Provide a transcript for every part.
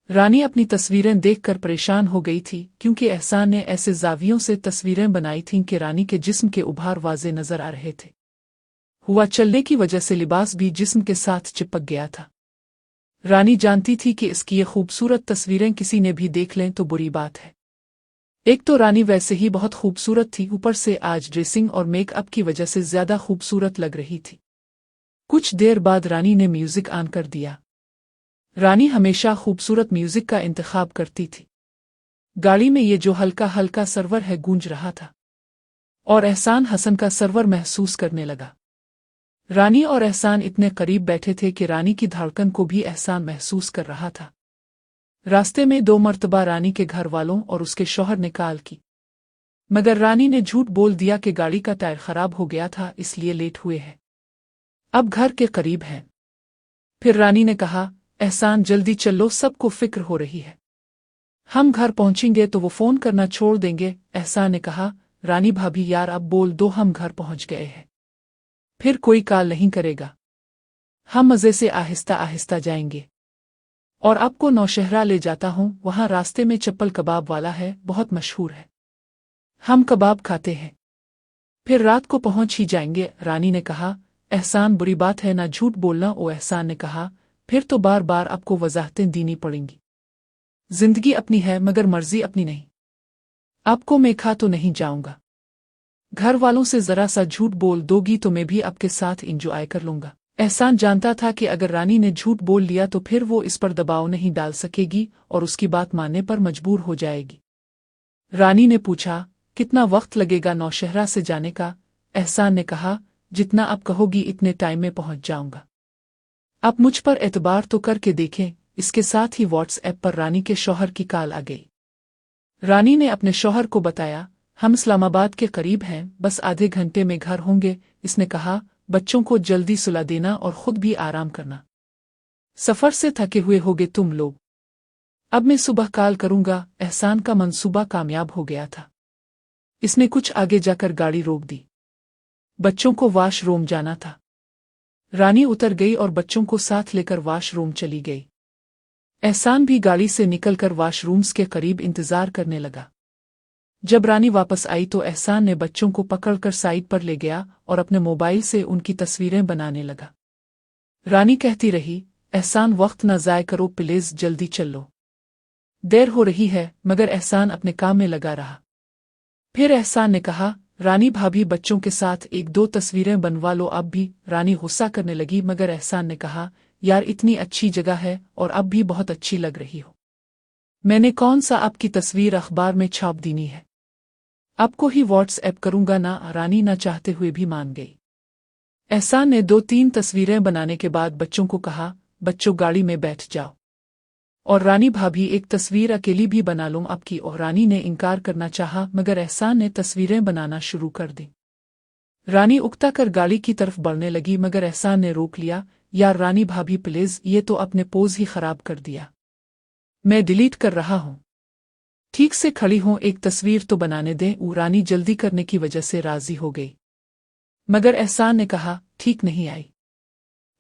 रानी अपनी तस्वीरें देखकर परेशान हो गई थी क्योंकि एहसान ने ऐसे जावियों से तस्वीरें बनाई थीं कि रानी के जिस्म के उभार वाज़े नजर आ रहे थे। हुआ चलने की वजह से लिबास भी जिस्म के साथ चिपक गया था। रानी जानती थी कि इसकी ये खूबसूरत तस्वीरें किसी ने भी देख लें तो बुरी बात है। एक तो रानी वैसे ही बहुत खूबसूरत थी, ऊपर से आज ड्रेसिंग और मेकअप की वजह से ज्यादा खूबसूरत लग रही थी। कुछ देर बाद रानी ने म्यूजिक ऑन कर दिया। रानी हमेशा खूबसूरत म्यूजिक का इंतखाब करती थी। गाड़ी में ये जो हल्का हल्का सरवर है गूंज रहा था और एहसान हसन का सरवर महसूस करने लगा। रानी और एहसान इतने करीब बैठे थे कि रानी की धड़कन को भी एहसान महसूस कर रहा था। रास्ते में 2 मर्तबा रानी के घर वालों और उसके शौहर ने कॉल की, मगर रानी ने झूठ बोल दिया कि गाड़ी का टायर खराब हो गया था इसलिए लेट हुए हैं, अब घर के करीब हैं। फिर रानी ने कहा, एहसान जल्दी चलो, सबको फिक्र हो रही है, हम घर पहुंचेंगे तो वो फोन करना छोड़ देंगे। एहसान ने कहा, रानी भाभी यार अब बोल दो हम घर पहुंच गए हैं, फिर कोई कॉल नहीं करेगा, हम मज़े से आहिस्ता आहिस्ता जाएंगे और आपको नौशहरा ले जाता हूँ, वहाँ रास्ते में चप्पल कबाब वाला है, बहुत मशहूर है, हम कबाब खाते हैं, फिर रात को पहुंच ही जाएंगे। रानी ने कहा, एहसान बुरी बात है ना झूठ बोलना। ओ एहसान ने कहा, फिर तो बार बार आपको वजाहतें देनी पड़ेंगी, जिंदगी अपनी है मगर मर्जी अपनी नहीं, आपको मैं खा तो नहीं जाऊंगा, घर वालों से जरा सा झूठ बोल दोगी तो मैं भी आपके साथ इंजॉय कर लूंगा। एहसान जानता था कि अगर रानी ने झूठ बोल लिया तो फिर वो इस पर दबाव नहीं डाल सकेगी और उसकी बात मानने पर मजबूर हो जाएगी। रानी ने पूछा, कितना वक्त लगेगा नौशहरा से जाने का? एहसान ने कहा, जितना आप कहोगी इतने टाइम में पहुंच जाऊंगा, आप मुझ पर एतबार तो करके देखें। इसके साथ ही व्हाट्सएप पर रानी के शौहर की कॉल आ गई। रानी ने अपने शौहर को बताया, हम इस्लामाबाद के करीब हैं, बस आधे घंटे में घर होंगे। इसने कहा, बच्चों को जल्दी सुला देना और खुद भी आराम करना, सफर से थके हुए होगे तुम लोग, अब मैं सुबह कॉल करूंगा। एहसान का मंसूबा कामयाब हो गया था। इसने कुछ आगे जाकर गाड़ी रोक दी, बच्चों को वॉशरूम जाना था। रानी उतर गई और बच्चों को साथ लेकर वॉशरूम चली गई। एहसान भी गाड़ी से निकलकर वॉशरूम्स के करीब इंतजार करने लगा। जब रानी वापस आई तो एहसान ने बच्चों को पकड़कर साइड पर ले गया और अपने मोबाइल से उनकी तस्वीरें बनाने लगा। रानी कहती रही, एहसान वक्त न ज़ाय करो प्लीज, जल्दी चलो, देर हो रही है, मगर एहसान अपने काम में लगा रहा। फिर एहसान ने कहा, रानी भाभी बच्चों के साथ 1-2 तस्वीरें बनवा लो अब भी। रानी गुस्सा करने लगी, मगर एहसान ने कहा, यार इतनी अच्छी जगह है और अब भी बहुत अच्छी लग रही हो, मैंने कौन सा आपकी तस्वीर अखबार में छाप दीनी है, आपको ही व्हाट्सएप करूंगा ना। रानी ना चाहते हुए भी मान गई। एहसान ने 2-3 तस्वीरें बनाने के बाद बच्चों को कहा, बच्चों गाड़ी में बैठ जाओ और रानी भाभी एक तस्वीर अकेली भी बना लूं आपकी। और रानी ने इनकार करना चाहा, मगर एहसान ने तस्वीरें बनाना शुरू कर दी। रानी उकता कर गाड़ी की तरफ बढ़ने लगी, मगर एहसान ने रोक लिया। यार रानी भाभी प्लीज, ये तो अपने पोज ही खराब कर दिया, मैं डिलीट कर रहा हूं, ठीक से खड़ी हूं, एक तस्वीर तो बनाने दें। रानी जल्दी करने की वजह से राजी हो गई, मगर एहसान ने कहा, ठीक नहीं आई,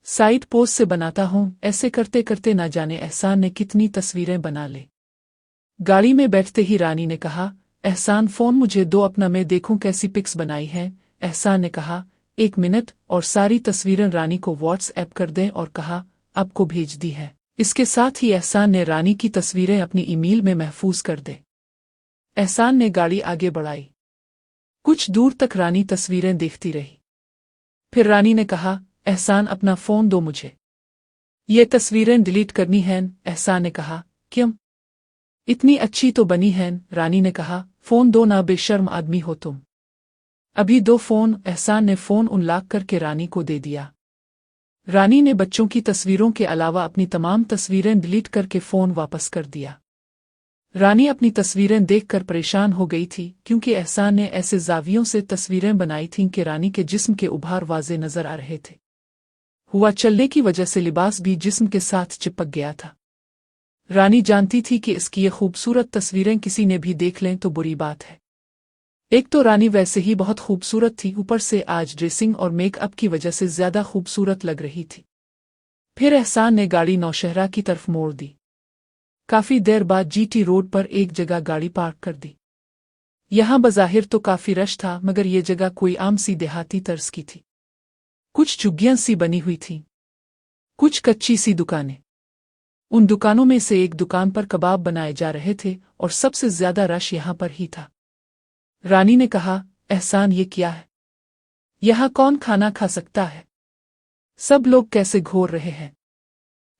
साइड पोज से बनाता हूं। ऐसे करते करते ना जाने एहसान ने कितनी तस्वीरें बना ले। गाड़ी में बैठते ही रानी ने कहा, एहसान फोन मुझे दो अपना, मैं देखूं कैसी पिक्स बनाई हैं। एहसान ने कहा, 1 मिनट, और सारी तस्वीरें रानी को व्हाट्सएप कर दें और कहा, आपको भेज दी है। इसके साथ ही एहसान ने रानी की तस्वीरें अपनी ईमेल में महफूज कर दे। एहसान ने गाड़ी आगे बढ़ाई। कुछ दूर तक रानी तस्वीरें देखती रही। फिर रानी ने कहा, एहसान अपना फोन दो मुझे, ये तस्वीरें डिलीट करनी हैं। एहसान ने कहा, क्यों, इतनी अच्छी तो बनी हैं। रानी ने कहा, फोन दो ना, बेशर्म आदमी हो तुम, अभी दो फोन। एहसान ने फोन अनलॉक करके रानी को दे दिया। रानी ने बच्चों की तस्वीरों के अलावा अपनी तमाम तस्वीरें डिलीट करके फोन वापस कर दिया। रानी अपनी तस्वीरें देखकर परेशान हो गई थी क्योंकि एहसान ने ऐसे जावियों से तस्वीरें बनाई थीं कि रानी के जिस्म के उभार वाज़े नजर आ रहे थे। हुआ चलने की वजह से लिबास भी जिस्म के साथ चिपक गया था। रानी जानती थी कि इसकी ये खूबसूरत तस्वीरें किसी ने भी देख लें तो बुरी बात है। एक तो रानी वैसे ही बहुत खूबसूरत थी, ऊपर से आज ड्रेसिंग और मेकअप की वजह से ज्यादा खूबसूरत लग रही थी। फिर एहसान ने गाड़ी नौशहरा की तरफ मोड़ दी। काफी देर बाद जीटी रोड पर एक जगह गाड़ी पार्क कर दी। यहाँ बज़ाहिर तो काफी रश था, मगर ये जगह कोई आम सी देहाती तर्ज की थी। कुछ झुग्गियां सी बनी हुई थीं, कुछ कच्ची सी दुकानें। उन दुकानों में से एक दुकान पर कबाब बनाए जा रहे थे और सबसे ज्यादा रश यहाँ पर ही था। रानी ने कहा, एहसान, ये क्या है? यहाँ कौन खाना खा सकता है? सब लोग कैसे घोर रहे हैं।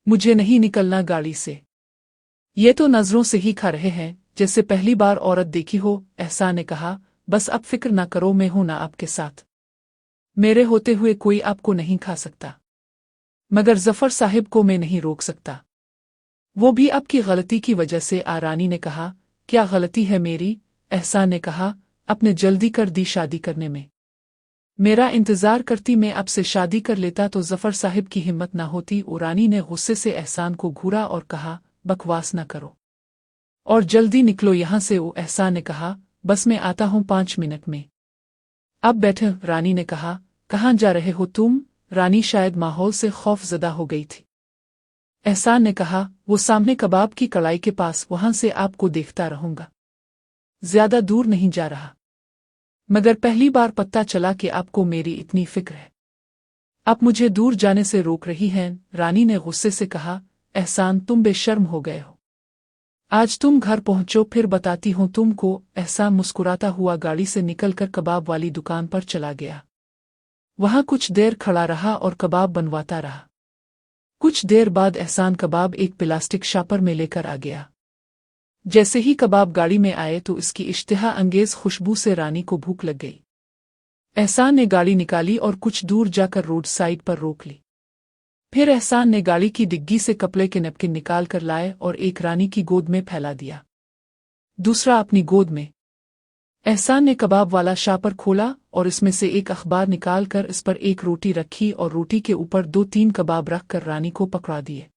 मुझे नहीं निकलना गाड़ी से। ये तो नजरों से ही खा रहे हैं, जैसे पहली बार औरत देखी हो। एहसान ने कहा, बस अब फिक्र ना करो, मैं हूं ना आपके साथ। मेरे होते हुए कोई आपको नहीं खा सकता, मगर जफर साहिब को मैं नहीं रोक सकता। वो भी आपकी गलती की वजह से। रानी ने कहा, क्या गलती है मेरी? एहसान ने कहा, अपने जल्दी कर दी शादी करने में। मेरा इंतजार करती मैं आपसे शादी कर लेता तो जफर साहिब की हिम्मत ना होती। रानी ने गुस्से से एहसान को घूरा और कहा, बकवास न करो और जल्दी निकलो यहाँ से। एहसान ने कहा, बस मैं आता हूँ 5 मिनट में। अब बैठे। रानी ने कहा, कहाँ जा रहे हो तुम? रानी शायद माहौल से खौफजदा हो गई थी। एहसान ने कहा, वो सामने कबाब की कढ़ाई के पास, वहां से आपको देखता रहूंगा। ज्यादा दूर नहीं जा रहा, मगर पहली बार पता चला कि आपको मेरी इतनी फिक्र है। आप मुझे दूर जाने से रोक रही हैं। रानी ने गुस्से से कहा, एहसान, तुम बेशर्म हो गए हो। आज तुम घर पहुंचो, फिर बताती हूं तुमको। एहसान मुस्कुराता हुआ गाड़ी से निकलकर कबाब वाली दुकान पर चला गया। वहां कुछ देर खड़ा रहा और कबाब बनवाता रहा। कुछ देर बाद एहसान कबाब एक प्लास्टिक शापर में लेकर आ गया। जैसे ही कबाब गाड़ी में आए तो इसकी इश्तिहा अंगेज खुशबू से रानी को भूख लग गई। एहसान ने गाड़ी निकाली और कुछ दूर जाकर रोड साइड पर रोक ली। फिर एहसान ने गाड़ी की डिग्गी से कपड़े के नैपकिन निकाल कर लाए और एक रानी की गोद में फैला दिया, दूसरा अपनी गोद में। एहसान ने कबाब वाला शापर खोला और इसमें से एक अखबार निकाल कर इस पर एक रोटी रखी और रोटी के ऊपर 2-3 कबाब रख कर रानी को पकड़ा दिए।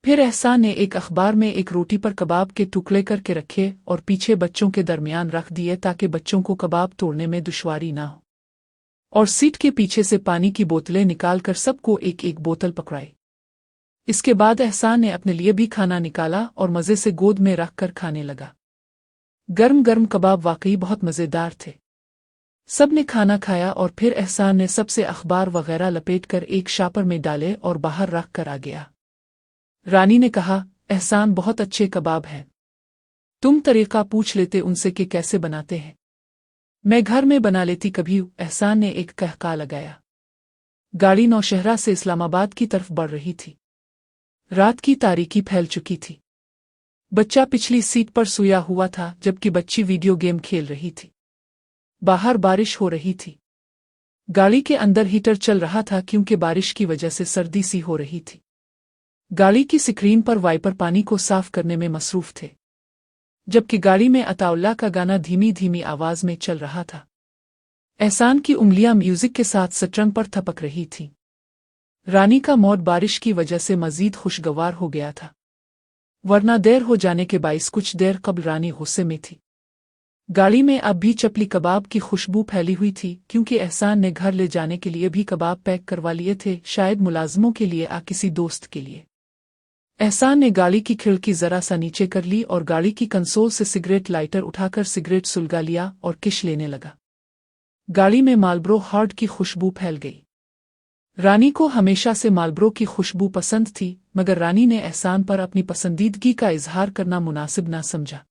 फिर एहसान ने एक अखबार में एक रोटी पर कबाब के टुकड़े करके रखे और पीछे बच्चों के दरमियान रख दिए ताकि बच्चों को कबाब तोड़ने में दुश्वारी ना हो, और सीट के पीछे से पानी की बोतलें निकालकर सबको एक एक बोतल पकड़ाई। इसके बाद एहसान ने अपने लिए भी खाना निकाला और मज़े से गोद में रखकर खाने लगा। गर्म गर्म कबाब वाकई बहुत मज़ेदार थे। सब ने खाना खाया और फिर एहसान ने सबसे अखबार वगैरह लपेटकर एक शापर में डाले और बाहर रख कर आ गया। रानी ने कहा, एहसान, बहुत अच्छे कबाब हैं। तुम तरीका पूछ लेते उनसे कि कैसे बनाते हैं। मैं घर में बना लेती कभी। एहसान ने एक कहका लगाया। गाड़ी नौशहरा से इस्लामाबाद की तरफ बढ़ रही थी। रात की तारीकी फैल चुकी थी। बच्चा पिछली सीट पर सोया हुआ था जबकि बच्ची वीडियो गेम खेल रही थी। बाहर बारिश हो रही थी। गाड़ी के अंदर हीटर चल रहा था क्योंकि बारिश की वजह से सर्दी सी हो रही थी। गाड़ी की स्क्रीन पर वाइपर पानी को साफ करने में मसरूफ थे, जबकि गाड़ी में अताउल्ला का गाना धीमी धीमी आवाज में चल रहा था। एहसान की उंगलियां म्यूजिक के साथ शतरंज पर थपक रही थीं। रानी का मूड बारिश की वजह से मजीद खुशगवार हो गया था, वरना देर हो जाने के बाइस कुछ देर कबल रानी गुस्से में थी। गाड़ी में अब भी चपली कबाब की खुशबू फैली हुई थी क्योंकि एहसान ने घर ले जाने के लिए भी कबाब पैक करवा लिए थे, शायद मुलाजमों के लिए या किसी दोस्त के लिए। एहसान ने गाड़ी की खिड़की जरा सा नीचे कर ली और गाड़ी की कंसोल से सिगरेट लाइटर उठाकर सिगरेट सुलगा लिया और किश लेने लगा। गाड़ी में मालब्रो हॉट की खुशबू फैल गई। रानी को हमेशा से मालब्रो की खुशबू पसंद थी, मगर रानी ने एहसान पर अपनी पसंदीदगी का इजहार करना मुनासिब ना समझा,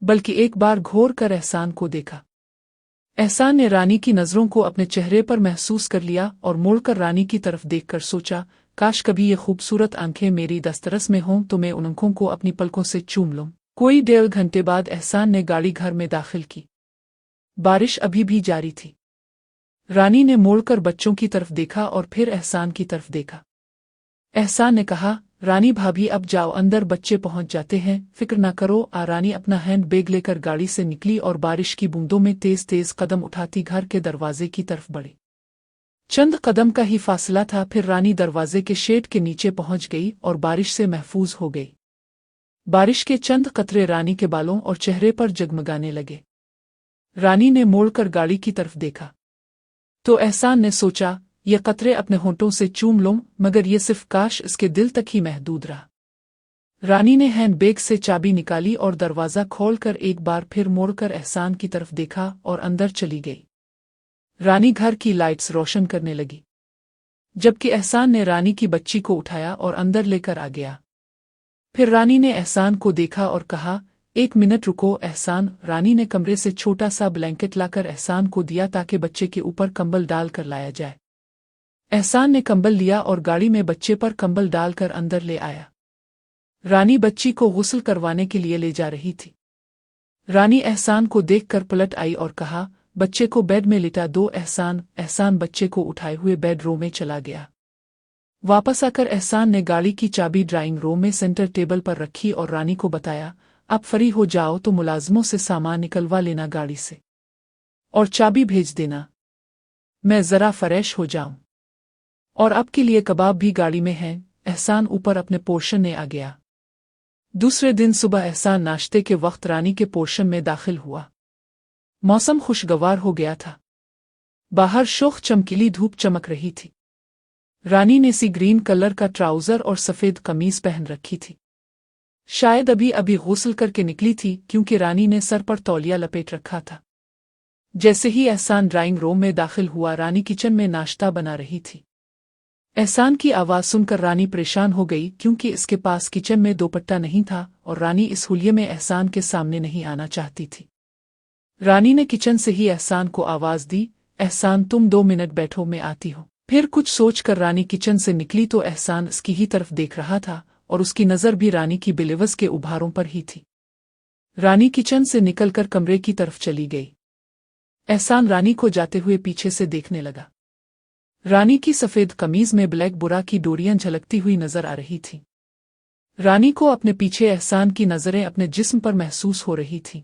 बल्कि एक बार घोर कर एहसान को देखा। एहसान ने रानी की नज़रों को अपने चेहरे पर महसूस कर लिया और मुड़कर रानी की तरफ देखकर सोचा, काश कभी ये खूबसूरत आंखें मेरी दस्तरस में हों तो मैं उन आंखों को अपनी पलकों से चूम लूं। कोई 1.5 घंटे बाद एहसान ने गाड़ी घर में दाखिल की। बारिश अभी भी जारी थी। रानी ने मोड़कर बच्चों की तरफ देखा और फिर एहसान की तरफ देखा। एहसान ने कहा, रानी भाभी अब जाओ अंदर, बच्चे पहुंच जाते हैं, फिक्र ना करो। रानी अपना हैंड बैग लेकर गाड़ी से निकली और बारिश की बूंदों में तेज तेज कदम उठाती घर के दरवाजे की तरफ बढ़ी। चंद कदम का ही फासला था, फिर रानी दरवाजे के शेड के नीचे पहुंच गई और बारिश से महफूज हो गई। बारिश के चंद कतरे रानी के बालों और चेहरे पर जगमगाने लगे। रानी ने मोड़कर गाड़ी की तरफ देखा तो एहसान ने सोचा, ये कतरे अपने होंठों से चूम लूं, मगर ये सिर्फ काश इसके दिल तक ही महदूद रहा। रानी ने हैंडबैग से चाबी निकाली और दरवाज़ा खोलकर एक बार फिर मोड़कर एहसान की तरफ देखा और अंदर चली गई। रानी घर की लाइट्स रोशन करने लगी, जबकि एहसान ने रानी की बच्ची को उठाया और अंदर लेकर आ गया। फिर रानी ने एहसान को देखा और कहा, एक मिनट रुको एहसान। रानी ने कमरे से छोटा सा ब्लैंकेट लाकर एहसान को दिया ताकि बच्चे के ऊपर कंबल डालकर लाया जाए। एहसान ने कंबल लिया और गाड़ी में बच्चे पर कंबल डालकर अंदर ले आया। रानी बच्ची को गुस्ल करवाने के लिए ले जा रही थी। रानी एहसान को देखकर पलट आई और कहा, बच्चे को बेड में लिटा दो एहसान। एहसान बच्चे को उठाए हुए बेडरूम में चला गया। वापस आकर एहसान ने गाड़ी की चाबी ड्राइंग रूम में सेंटर टेबल पर रखी और रानी को बताया, अब फ्री हो जाओ तो मुलाजमों से सामान निकलवा लेना गाड़ी से, और चाबी भेज देना, मैं ज़रा फ्रेश हो जाऊं। और अब के लिए कबाब भी गाड़ी में हैं। एहसान ऊपर अपने पोर्शन में आ गया। दूसरे दिन सुबह एहसान नाश्ते के वक्त रानी के पोर्शन में दाखिल हुआ। मौसम खुशगवार हो गया था। बाहर शोख चमकीली धूप चमक रही थी। रानी ने सी ग्रीन कलर का ट्राउज़र और सफ़ेद कमीज पहन रखी थी। शायद अभी अभी गुस्ल करके निकली थी, क्योंकि रानी ने सर पर तौलिया लपेट रखा था। जैसे ही एहसान ड्राइंग रूम में दाखिल हुआ, रानी किचन में नाश्ता बना रही थी। एहसान की आवाज़ सुनकर रानी परेशान हो गई, क्योंकि इसके पास किचन में दोपट्टा नहीं था और रानी इस हुलिये में एहसान के सामने नहीं आना चाहती थी। रानी ने किचन से ही एहसान को आवाज़ दी, एहसान तुम 2 मिनट बैठो, मैं आती हूँ। फिर कुछ सोचकर रानी किचन से निकली तो एहसान उसकी ही तरफ देख रहा था और उसकी नज़र भी रानी की बिलिवस के उभारों पर ही थी। रानी किचन से निकलकर कमरे की तरफ चली गई। एहसान रानी को जाते हुए पीछे से देखने लगा। रानी की सफ़ेद कमीज में ब्लैक बुरा की डोरियां झलकती हुई नजर आ रही थी। रानी को अपने पीछे एहसान की नज़रें अपने जिस्म पर महसूस हो रही थीं।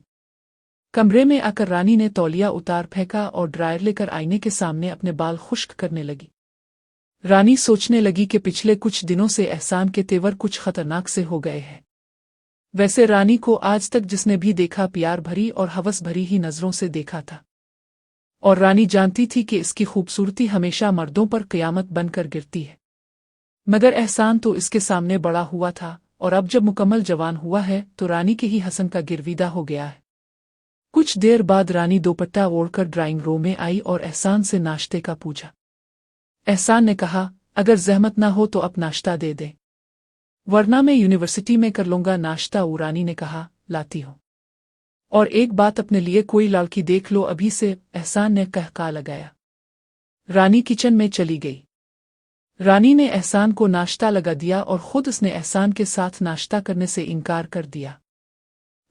कमरे में आकर रानी ने तौलिया उतार फेंका और ड्रायर लेकर आईने के सामने अपने बाल खुश्क करने लगी। रानी सोचने लगी कि पिछले कुछ दिनों से एहसान के तेवर कुछ खतरनाक से हो गए हैं। वैसे रानी को आज तक जिसने भी देखा प्यार भरी और हवस भरी ही नज़रों से देखा था, और रानी जानती थी कि इसकी खूबसूरती हमेशा मर्दों पर क़यामत बनकर गिरती है। मगर एहसान तो इसके सामने बड़ा हुआ था, और अब जब मुकम्मल जवान हुआ है तो रानी के ही हसन का गिरविदा हो गया है। कुछ देर बाद रानी दोपट्टा ओढ़कर ड्राइंग रूम में आई और एहसान से नाश्ते का पूछा। एहसान ने कहा, अगर जहमत ना हो तो अब नाश्ता दे दे, वरना मैं यूनिवर्सिटी में कर लूँगा नाश्ता। रानी ने कहा, लाती हूँ, और एक बात अपने लिए कोई लड़की देख लो अभी से, एहसान ने कहका लगाया। रानी किचन में चली गई। रानी ने एहसान को नाश्ता लगा दिया और खुद उसने एहसान के साथ नाश्ता करने से इनकार कर दिया।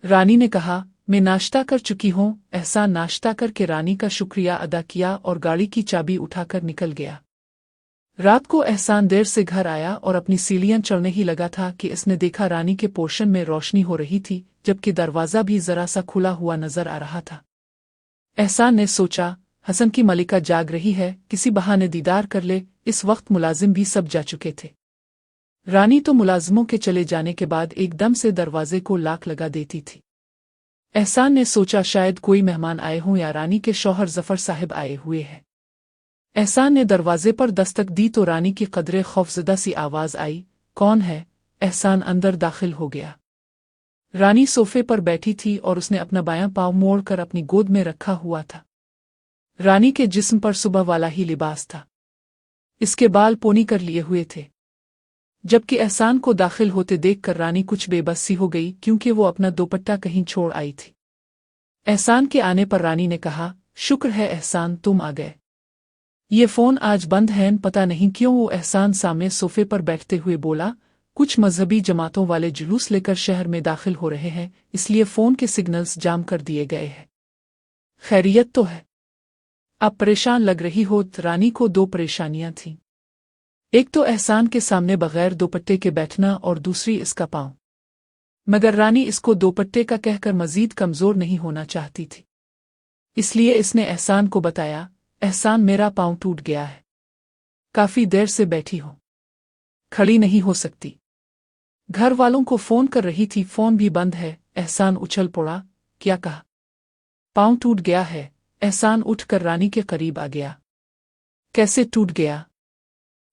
रानी ने कहा, मैं नाश्ता कर चुकी हूँ। एहसान नाश्ता करके रानी का शुक्रिया अदा किया और गाड़ी की चाबी उठाकर निकल गया। रात को एहसान देर से घर आया और अपनी सीढ़ियां चढ़ने ही लगा था कि इसने देखा रानी के पोर्शन में रोशनी हो रही थी, जबकि दरवाज़ा भी ज़रा सा खुला हुआ नजर आ रहा था। एहसान ने सोचा, हसन की मलिका जाग रही है, किसी बहाने दीदार कर ले। इस वक्त मुलाजिम भी सब जा चुके थे। रानी तो मुलाजिमों के चले जाने के बाद एकदम से दरवाजे को लाक लगा देती थी। एहसान ने सोचा शायद कोई मेहमान आए हों या रानी के शौहर जफर साहब आए हुए हैं। एहसान ने दरवाजे पर दस्तक दी तो रानी की कदरे खौफजदा सी आवाज़ आई, कौन है? एहसान अंदर दाखिल हो गया। रानी सोफे पर बैठी थी और उसने अपना बायां पाँव मोड़कर अपनी गोद में रखा हुआ था। रानी के जिस्म पर सुबह वाला ही लिबास था। इसके बाल पोनी कर लिए हुए थे। जबकि एहसान को दाखिल होते देखकर रानी कुछ बेबस सी हो गई, क्योंकि वो अपना दोपट्टा कहीं छोड़ आई थी। एहसान के आने पर रानी ने कहा, शुक्र है एहसान तुम आ गए। ये फ़ोन आज बंद है, पता नहीं क्यों। वो एहसान सामने सोफे पर बैठते हुए बोला, कुछ मजहबी जमातों वाले जुलूस लेकर शहर में दाखिल हो रहे हैं, इसलिए फ़ोन के सिग्नल्स जाम कर दिए गए हैं। खैरियत तो है? अब परेशान लग रही हो? रानी को 2 परेशानियां थीं। एक तो एहसान के सामने बगैर दोपट्टे के बैठना और दूसरी इसका पाँव। मगर रानी इसको दोपट्टे का कहकर मजीद कमज़ोर नहीं होना चाहती थी, इसलिए इसने एहसान को बताया, एहसान मेरा पाँव टूट गया है, काफ़ी देर से बैठी हूँ, खड़ी नहीं हो सकती। घर वालों को फ़ोन कर रही थी, फ़ोन भी बंद है। एहसान उछल पड़ा, क्या कहा? पाँव टूट गया है? एहसान उठकर रानी के करीब आ गया। कैसे टूट गया?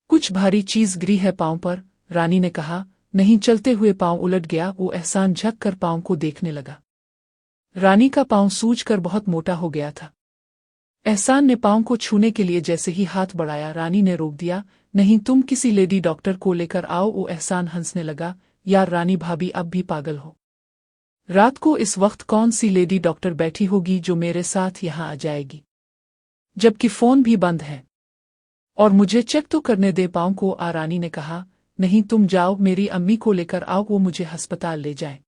कुछ भारी चीज़ गिरी है पाँव पर, रानी ने कहा। नहीं चलते हुए पांव उलट गया। वो एहसान झक कर पांव को देखने लगा। रानी का पांव सूजकर बहुत मोटा हो गया था। एहसान ने पांव को छूने के लिए जैसे ही हाथ बढ़ाया, रानी ने रोक दिया। नहीं, तुम किसी लेडी डॉक्टर को लेकर आओ। वो एहसान हंसने लगा। यार रानी भाभी, अब भी पागल हो। रात को इस वक्त कौन सी लेडी डॉक्टर बैठी होगी जो मेरे साथ यहाँ आ जाएगी, जबकि फोन भी बंद है। और मुझे चेक तो करने दे पांव को। रानी ने कहा। नहीं, तुम जाओ, मेरी अम्मी को लेकर आओ, वो मुझे अस्पताल ले जाए।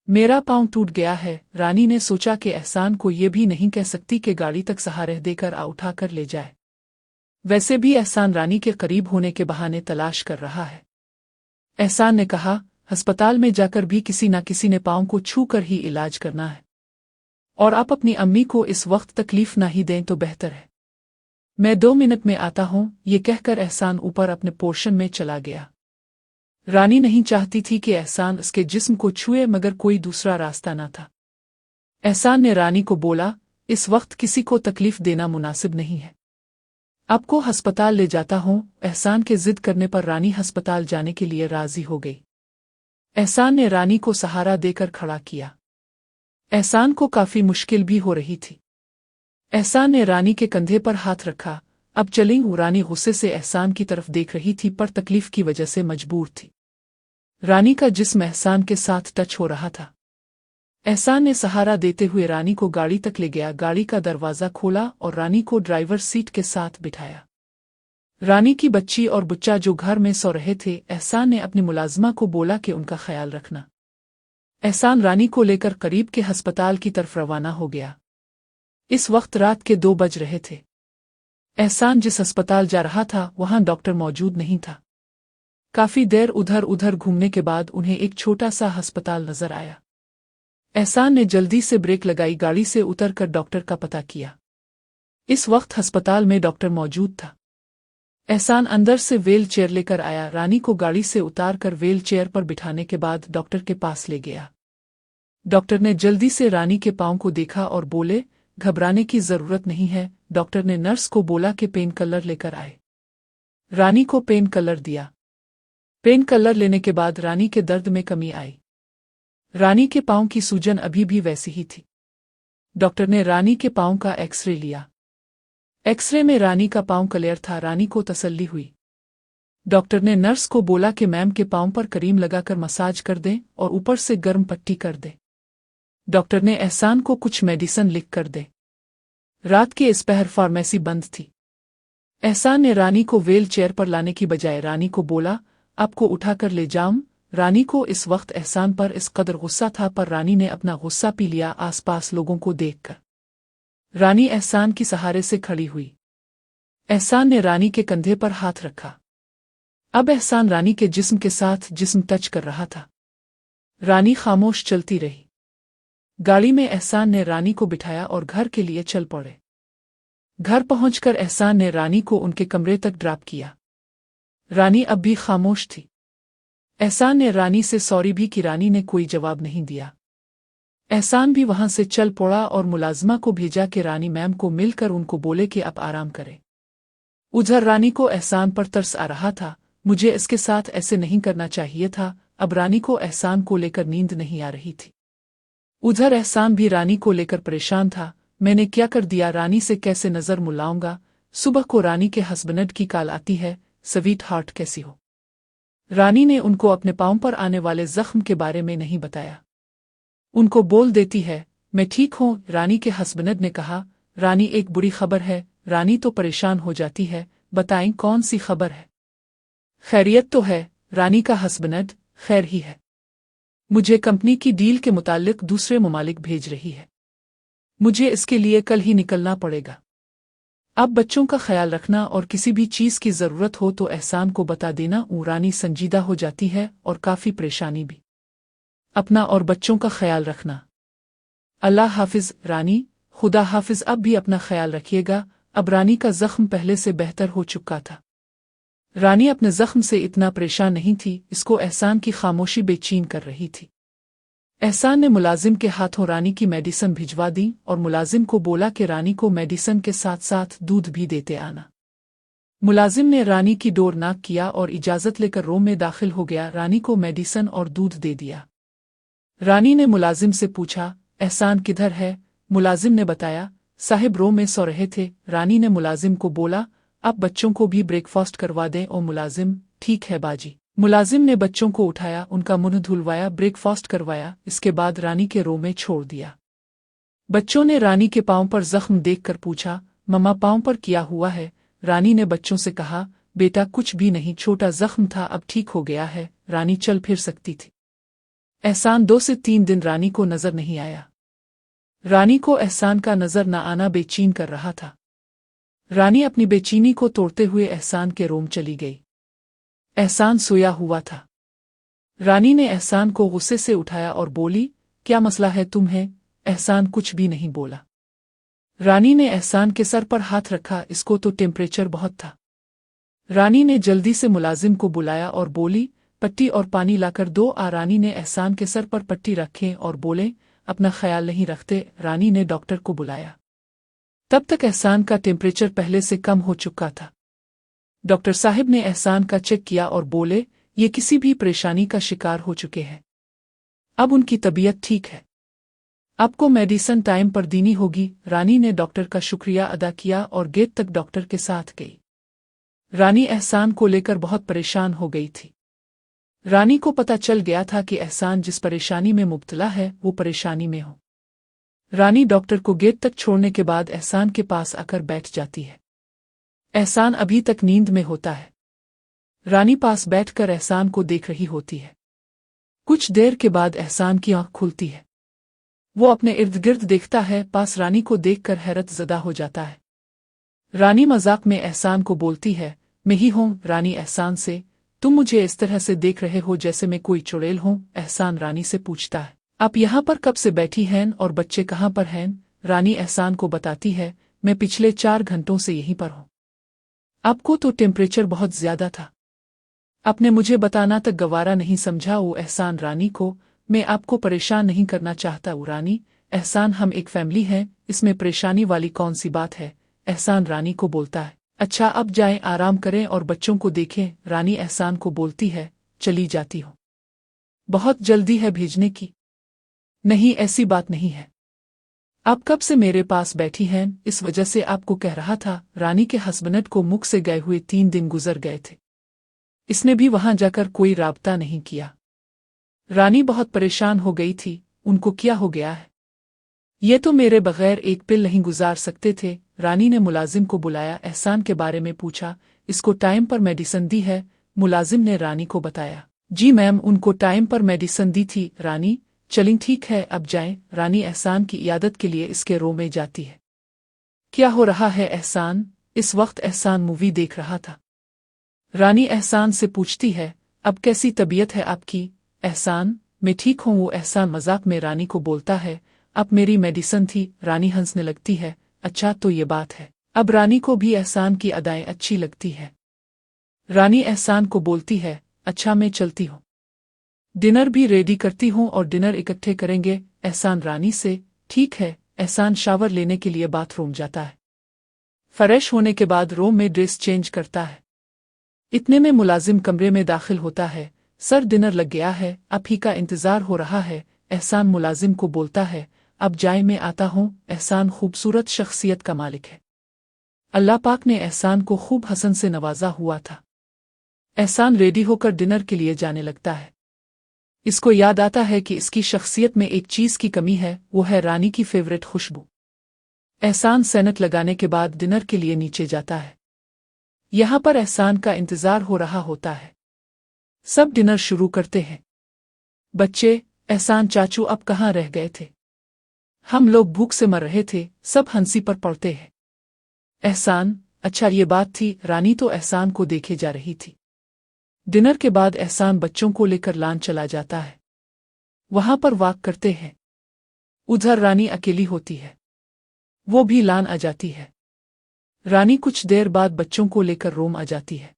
मेरा पांव टूट गया है। रानी ने सोचा कि एहसान को ये भी नहीं कह सकती कि गाड़ी तक सहारे देकर उठा कर ले जाए। वैसे भी एहसान रानी के करीब होने के बहाने तलाश कर रहा है। एहसान ने कहा, अस्पताल में जाकर भी किसी न किसी ने पांव को छू कर ही इलाज करना है, और आप अपनी अम्मी को इस वक्त तकलीफ ना ही दें तो बेहतर है। मैं 2 मिनट में आता हूं। ये कहकर एहसान ऊपर अपने पोर्शन में चला गया। रानी नहीं चाहती थी कि एहसान उसके जिस्म को छुए, मगर कोई दूसरा रास्ता न था। एहसान ने रानी को बोला, इस वक्त किसी को तकलीफ देना मुनासिब नहीं है, आपको अस्पताल ले जाता हूं। एहसान के जिद करने पर रानी अस्पताल जाने के लिए राजी हो गई। एहसान ने रानी को सहारा देकर खड़ा किया। एहसान को काफी मुश्किल भी हो रही थी। एहसान ने रानी के कंधे पर हाथ रखा। अब चलें। रानी गुस्से से एहसान की तरफ देख रही थी, पर तकलीफ की वजह से मजबूर थी। रानी का जिस्म एहसान के साथ टच हो रहा था। एहसान ने सहारा देते हुए रानी को गाड़ी तक ले गया। गाड़ी का दरवाज़ा खोला और रानी को ड्राइवर सीट के साथ बिठाया। रानी की बच्ची और बच्चा जो घर में सो रहे थे, एहसान ने अपनी मुलाजिमा को बोला कि उनका ख्याल रखना। एहसान रानी को लेकर करीब के अस्पताल की तरफ रवाना हो गया। इस वक्त रात के 2 बज रहे थे। एहसान जिस अस्पताल जा रहा था वहां डॉक्टर मौजूद नहीं था। काफी देर उधर उधर घूमने के बाद उन्हें एक छोटा सा अस्पताल नजर आया। एहसान ने जल्दी से ब्रेक लगाई, गाड़ी से उतरकर डॉक्टर का पता किया। इस वक्त अस्पताल में डॉक्टर मौजूद था। एहसान अंदर से व्हील चेयर लेकर आया। रानी को गाड़ी से उतारकर व्हील चेयर पर बिठाने के बाद डॉक्टर के पास ले गया। डॉक्टर ने जल्दी से रानी के पांव को देखा और बोले, घबराने की जरूरत नहीं है। डॉक्टर ने नर्स को बोला कि पेन किलर लेकर आए। रानी को पेन किलर दिया। पेन किलर लेने के बाद रानी के दर्द में कमी आई। रानी के पांव की सूजन अभी भी वैसी ही थी। डॉक्टर ने रानी के पांव का एक्सरे लिया। एक्सरे में रानी का पांव क्लियर था। रानी को तसल्ली हुई। डॉक्टर ने नर्स को बोला कि मैम के पांव पर क्रीम लगाकर मसाज कर दें और ऊपर से गर्म पट्टी कर दें। डॉक्टर ने एहसान को कुछ मेडिसिन लिख कर दे। रात के इस पहर फार्मेसी बंद थी। एहसान ने रानी को व्हील चेयर पर लाने की बजाय रानी को बोला, आपको उठाकर ले जाऊं। रानी को इस वक्त एहसान पर इस कदर गुस्सा था, पर रानी ने अपना गुस्सा पी लिया आसपास लोगों को देखकर। रानी एहसान की सहारे से खड़ी हुई। एहसान ने रानी के कंधे पर हाथ रखा। अब एहसान रानी के जिस्म के साथ जिस्म टच कर रहा था। रानी खामोश चलती रही। गाड़ी में एहसान ने रानी को बिठाया और घर के लिए चल पड़े। घर पहुंचकर एहसान ने रानी को उनके कमरे तक ड्रॉप किया। रानी अब भी खामोश थी। एहसान ने रानी से सॉरी भी की। रानी ने कोई जवाब नहीं दिया। एहसान भी वहां से चल पड़ा और मुलाजिमा को भेजा कि रानी मैम को मिलकर उनको बोले कि अब आराम करे। उधर रानी को एहसान पर तरस आ रहा था। मुझे इसके साथ ऐसे नहीं करना चाहिए था। अब रानी को एहसान को लेकर नींद नहीं आ रही थी। उधर एहसान भी रानी को लेकर परेशान था। मैंने क्या कर दिया? रानी से कैसे नजर मिलाऊंगा? सुबह को रानी के हस्बैंड की कॉल आती है, स्वीट हार्ट कैसी हो? रानी ने उनको अपने पांव पर आने वाले जख्म के बारे में नहीं बताया। उनको बोल देती है, मैं ठीक हूं। रानी के हस्बैंड ने कहा, रानी एक बुरी खबर है। रानी तो परेशान हो जाती है, बताएं कौन सी खबर है? खैरियत तो है। रानी का हस्बैंड, खैर ही है। मुझे कंपनी की डील के मुतालिक दूसरे ममालिक भेज रही है। मुझे इसके लिए कल ही निकलना पड़ेगा। अब बच्चों का ख्याल रखना और किसी भी चीज़ की ज़रूरत हो तो एहसान को बता देना। रानी संजीदा हो जाती है और काफ़ी परेशानी भी। अपना और बच्चों का ख्याल रखना। अल्लाह हाफिज रानी। खुदा हाफिज। अब भी अपना ख्याल रखिएगा। अब रानी का जख्म पहले से बेहतर हो चुका था। रानी अपने जख्म से इतना परेशान नहीं थी। इसको एहसान की खामोशी बेचैन कर रही थी। एहसान ने मुलाजिम के हाथों रानी की मेडिसिन भिजवा दी और मुलाजिम को बोला कि रानी को मेडिसिन के साथ साथ दूध भी देते आना। मुलाजिम ने रानी की डोर नाक किया और इजाज़त लेकर रूम में दाखिल हो गया। रानी को मेडिसन और दूध दे दिया। रानी ने मुलाजिम से पूछा, एहसान किधर है? मुलाजिम ने बताया, साहिब रूम में सो रहे थे। रानी ने मुलाजिम को बोला, अब बच्चों को भी ब्रेकफास्ट करवा दें। और मुलाजिम, ठीक है बाजी। मुलाजिम ने बच्चों को उठाया, उनका मुंह धुलवाया, ब्रेकफास्ट करवाया। इसके बाद रानी के रूम में छोड़ दिया। बच्चों ने रानी के पांव पर जख्म देखकर पूछा, मम्मा पांव पर क्या हुआ है? रानी ने बच्चों से कहा, बेटा कुछ भी नहीं, छोटा जख्म था, अब ठीक हो गया है। रानी चल फिर सकती थी। एहसान 2 से 3 दिन रानी को नजर नहीं आया। रानी को एहसान का नजर न आना बेचैन कर रहा था। रानी अपनी बेचैनी को तोड़ते हुए एहसान के रूम चली गई। एहसान सोया हुआ था। रानी ने एहसान को गुस्से से उठाया और बोली, क्या मसला है तुम्हें? एहसान कुछ भी नहीं बोला। रानी ने एहसान के सर पर हाथ रखा, इसको तो टेम्परेचर बहुत था। रानी ने जल्दी से मुलाजिम को बुलाया और बोली, पट्टी और पानी लाकर दो। रानी ने एहसान के सर पर पट्टी रखे और बोले, अपना ख्याल नहीं रखते। रानी ने डॉक्टर को बुलाया। तब तक एहसान का टेम्परेचर पहले से कम हो चुका था। डॉक्टर साहब ने एहसान का चेक किया और बोले, ये किसी भी परेशानी का शिकार हो चुके हैं, अब उनकी तबीयत ठीक है, आपको मेडिसिन टाइम पर देनी होगी। रानी ने डॉक्टर का शुक्रिया अदा किया और गेट तक डॉक्टर के साथ गई। रानी एहसान को लेकर बहुत परेशान हो गई थी। रानी को पता चल गया था कि एहसान जिस परेशानी में मुब्तला है वो परेशानी में हो। रानी डॉक्टर को गेट तक छोड़ने के बाद एहसान के पास आकर बैठ जाती है। एहसान अभी तक नींद में होता है। रानी पास बैठकर एहसान को देख रही होती है। कुछ देर के बाद एहसान की आंख खुलती है। वो अपने इर्द गिर्द देखता है, पास रानी को देखकर हैरत ज़दा हो जाता है। रानी मजाक में एहसान को बोलती है, मैं ही हूँ। रानी एहसान से, तुम मुझे इस तरह से देख रहे हो जैसे मैं कोई चुड़ैल हूँ? एहसान रानी से पूछता है, आप यहाँ पर कब से बैठी हैं और बच्चे कहाँ पर हैं? रानी एहसान को बताती है, मैं पिछले 4 घंटों से यहीं पर हूँ। आपको तो टेम्परेचर बहुत ज्यादा था, आपने मुझे बताना तक गवारा नहीं समझा। वो एहसान रानी को, मैं आपको परेशान नहीं करना चाहता। वो रानी, एहसान हम एक फैमिली हैं, इसमें परेशानी वाली कौन सी बात है? एहसान रानी को बोलता है, अच्छा अब जाएं, आराम करें और बच्चों को देखें। रानी एहसान को बोलती है, चली जाती हूँ, बहुत जल्दी है भेजने की। नहीं, ऐसी बात नहीं है, आप कब से मेरे पास बैठी हैं, इस वजह से आपको कह रहा था। रानी के हस्बैंड को मुख से गए हुए 3 दिन गुजर गए थे, इसने भी वहां जाकर कोई राबता नहीं किया। रानी बहुत परेशान हो गई थी, उनको क्या हो गया है? ये तो मेरे बगैर एक पिल नहीं गुजार सकते थे। रानी ने मुलाजिम को बुलाया, एहसान के बारे में पूछा, इसको टाइम पर मेडिसिन दी है? मुलाजिम ने रानी को बताया, जी मैम, उनको टाइम पर मेडिसिन दी थी। रानी, चलें ठीक है, अब जाएं। रानी एहसान की इयादत के लिए इसके रूम में जाती है। क्या हो रहा है एहसान? इस वक्त एहसान मूवी देख रहा था। रानी एहसान से पूछती है, अब कैसी तबीयत है आपकी? एहसान, मैं ठीक हूँ। वो एहसान मजाक में रानी को बोलता है, अब मेरी मेडिसिन थी। रानी हंसने लगती है, अच्छा तो ये बात है। अब रानी को भी एहसान की अदाएं अच्छी लगती है। रानी एहसान को बोलती है, अच्छा मैं चलती हूँ, डिनर भी रेडी करती हूँ और डिनर इकट्ठे करेंगे। एहसान रानी से, ठीक है। एहसान शावर लेने के लिए बाथरूम जाता है। फ्रेश होने के बाद रूम में ड्रेस चेंज करता है। इतने में मुलाजिम कमरे में दाखिल होता है, सर डिनर लग गया है, आप ही का इंतजार हो रहा है। एहसान मुलाजिम को बोलता है, अब जाए, मैं आता हूँ। एहसान खूबसूरत शख्सियत का मालिक है। अल्लाह पाक ने एहसान को खूब हसन से नवाजा हुआ था। एहसान रेडी होकर डिनर के लिए जाने लगता है। इसको याद आता है कि इसकी शख्सियत में एक चीज की कमी है, वो है रानी की फेवरेट खुशबू। एहसान सैनक लगाने के बाद डिनर के लिए नीचे जाता है। यहाँ पर एहसान का इंतजार हो रहा होता है। सब डिनर शुरू करते हैं। बच्चे, एहसान चाचू अब कहाँ रह गए थे? हम लोग भूख से मर रहे थे। सब हंसी पर पड़ते हैं। एहसान, अच्छा ये बात थी। रानी तो एहसान को देखे जा रही थी। डिनर के बाद एहसान बच्चों को लेकर लान चला जाता है। वहां पर वॉक करते हैं। उधर रानी अकेली होती है, वो भी लान आ जाती है। रानी कुछ देर बाद बच्चों को लेकर रूम आ जाती है।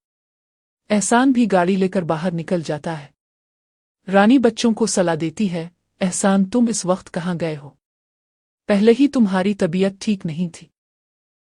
एहसान भी गाड़ी लेकर बाहर निकल जाता है। रानी बच्चों को सलाह देती है, एहसान तुम इस वक्त कहाँ गए हो? पहले ही तुम्हारी तबीयत ठीक नहीं थी।